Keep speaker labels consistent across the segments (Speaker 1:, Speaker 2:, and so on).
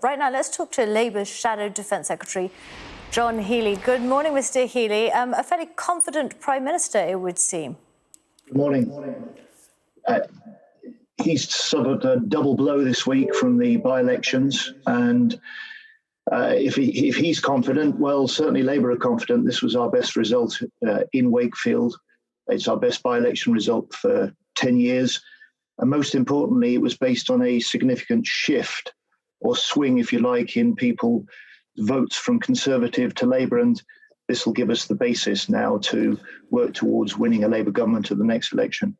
Speaker 1: right now, let's talk to Labour's shadow Defence Secretary John Healey. Good morning, Mr. Healey. A fairly confident Prime Minister, it would seem.
Speaker 2: Good morning. He's suffered a double blow this week from the by-elections, and if he's confident, well, certainly Labour are confident. This was our best result in Wakefield. It's our best by-election result for 10 years. And most importantly, it was based on a significant shift or swing, if you like, in people votes from Conservative to Labour. And this will give us the basis now to work towards winning a Labour government at the next election.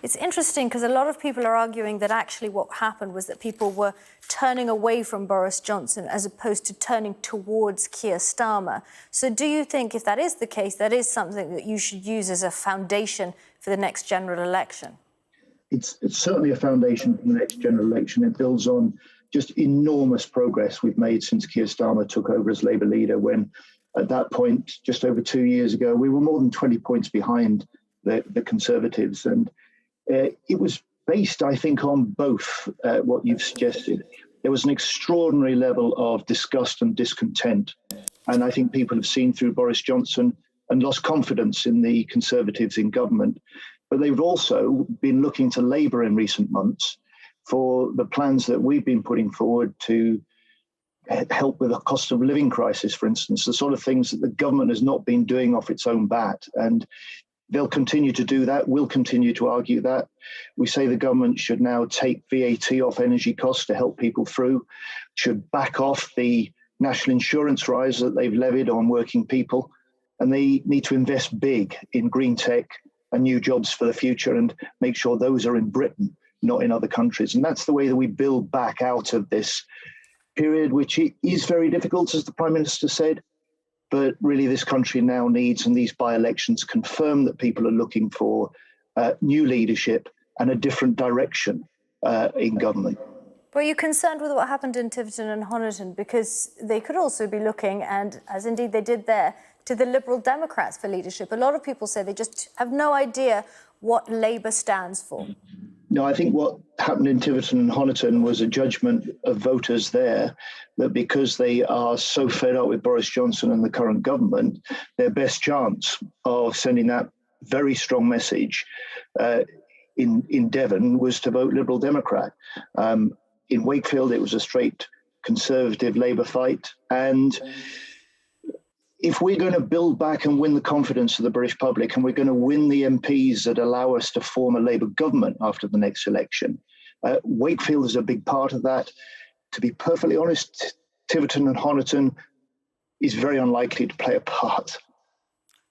Speaker 1: It's interesting because a lot of people are arguing that actually what happened was that people were turning away from Boris Johnson as opposed to turning towards Keir Starmer. So do you think if that is the case, that is something that you should use as a foundation for the next general election?
Speaker 2: It's certainly a foundation for the next general election. It builds on just enormous progress we've made since Keir Starmer took over as Labour leader, when at that point, just over 2 years ago, we were more than 20 points behind the Conservatives. And it was based, I think, on both what you've suggested. There was an extraordinary level of disgust and discontent. And I think people have seen through Boris Johnson and lost confidence in the Conservatives in government. But they've also been looking to Labour in recent months for the plans that we've been putting forward to help with a cost of living crisis, for instance, the sort of things that the government has not been doing off its own bat. And they'll continue to do that. We'll continue to argue that. We say the government should now take VAT off energy costs to help people through, should back off the national insurance rise that they've levied on working people. And they need to invest big in green tech and new jobs for the future and make sure those are in Britain, not in other countries. And that's the way that we build back out of this period, which is very difficult, as the Prime Minister said. But really, this country now needs, and these by-elections confirm that people are looking for new leadership and a different direction in government.
Speaker 1: Were you concerned with what happened in Tiverton and Honiton? Because they could also be looking, and as indeed they did there, to the Liberal Democrats for leadership. A lot of people say they just have no idea what Labour stands for.
Speaker 2: No, I think what happened in Tiverton and Honiton was a judgment of voters there that because they are so fed up with Boris Johnson and the current government, their best chance of sending that very strong message in Devon was to vote Liberal Democrat. In Wakefield, it was a straight Conservative Labour fight. And if we're going to build back and win the confidence of the British public, and we're going to win the MPs that allow us to form a Labour government after the next election, Wakefield is a big part of that. To be perfectly honest, Tiverton and Honiton is very unlikely to play a part.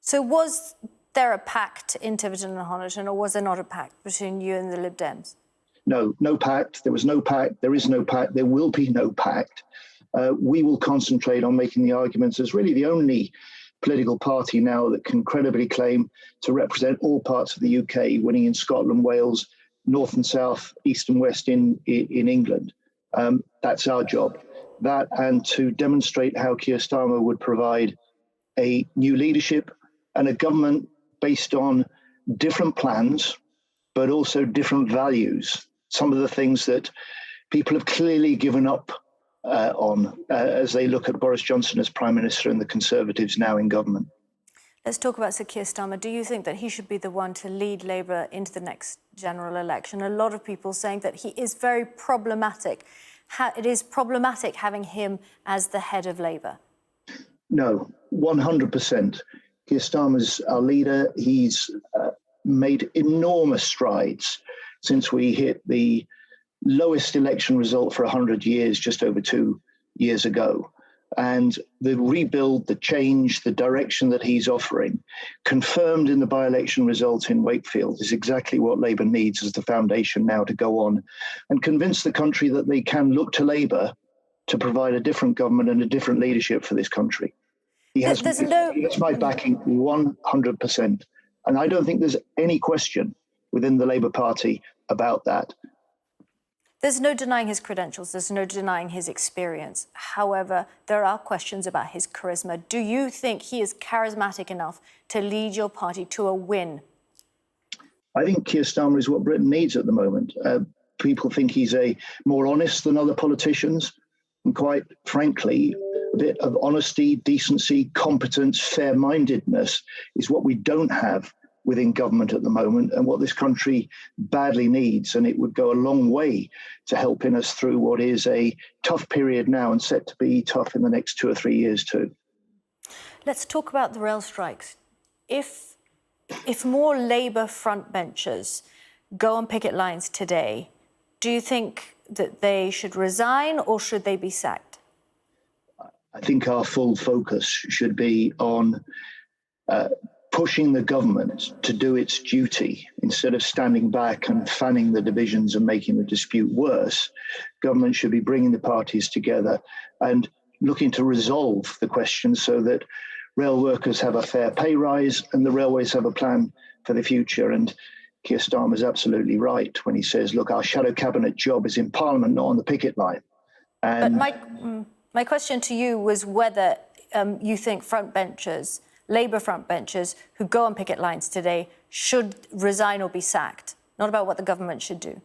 Speaker 1: So was there a pact in Tiverton and Honiton, or was there not a pact between you and the Lib Dems?
Speaker 2: No pact. There was no pact. There is no pact. There will be no pact. We will concentrate on making the arguments as really the only political party now that can credibly claim to represent all parts of the UK, winning in Scotland, Wales, North and South, East and West in England. That's our job. That, and to demonstrate how Keir Starmer would provide a new leadership and a government based on different plans, but also different values. Some of the things that people have clearly given up on as they look at Boris Johnson as Prime Minister and the Conservatives now in government.
Speaker 1: Let's talk about Sir Keir Starmer. Do you think that he should be the one to lead Labour into the next general election? A lot of people saying that he is very problematic. It is problematic having him as the head of Labour.
Speaker 2: No, 100%. Keir Starmer's our leader. He's made enormous strides since we hit the lowest election result for 100 years, just over 2 years ago. And the rebuild, the change, the direction that he's offering, confirmed in the by-election result in Wakefield, is exactly what Labour needs as the foundation now to go on and convince the country that they can look to Labour to provide a different government and a different leadership for this country. He has my backing 100%. And I don't think there's any question within the Labour Party about that.
Speaker 1: There's no denying his credentials. There's no denying his experience. However, there are questions about his charisma. Do you think he is charismatic enough to lead your party to a win?
Speaker 2: I think Keir Starmer is what Britain needs at the moment. People think he's more honest than other politicians. and quite frankly, a bit of honesty, decency, competence, fair-mindedness is what we don't have within government at the moment, and what this country badly needs. And it would go a long way to helping us through what is a tough period now and set to be tough in the next 2 or 3 years too.
Speaker 1: Let's talk about the rail strikes. If more Labour frontbenchers go on picket lines today, do you think that they should resign or should they be sacked?
Speaker 2: I think our full focus should be on pushing the government to do its duty instead of standing back and fanning the divisions and making the dispute worse. Government should be bringing the parties together and looking to resolve the question so that rail workers have a fair pay rise and the railways have a plan for the future. And Keir Starmer is absolutely right when he says, look, our shadow cabinet job is in Parliament, not on the picket line. And
Speaker 1: but my question to you was whether you think frontbenchers, Labour frontbenchers who go on picket lines today should resign or be sacked, not about what the government should do.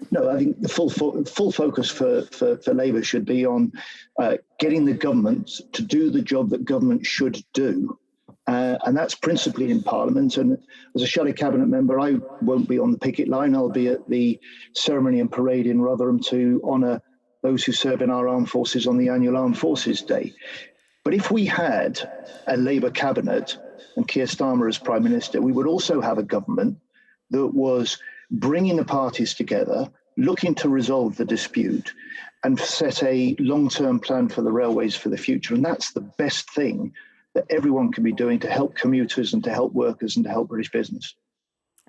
Speaker 2: No, I think the full focus for Labour should be on getting the government to do the job that government should do. And that's principally in Parliament. And as a shadow cabinet member, I won't be on the picket line. I'll be at the ceremony and parade in Rotherham to honour those who serve in our armed forces on the annual Armed Forces Day. But if we had a Labour cabinet and Keir Starmer as Prime Minister, we would also have a government that was bringing the parties together, looking to resolve the dispute and set a long-term plan for the railways for the future. And that's the best thing that everyone can be doing to help commuters and to help workers and to help British business.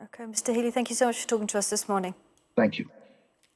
Speaker 1: OK, Mr. Healey, thank you so much for talking to us this morning.
Speaker 2: Thank you.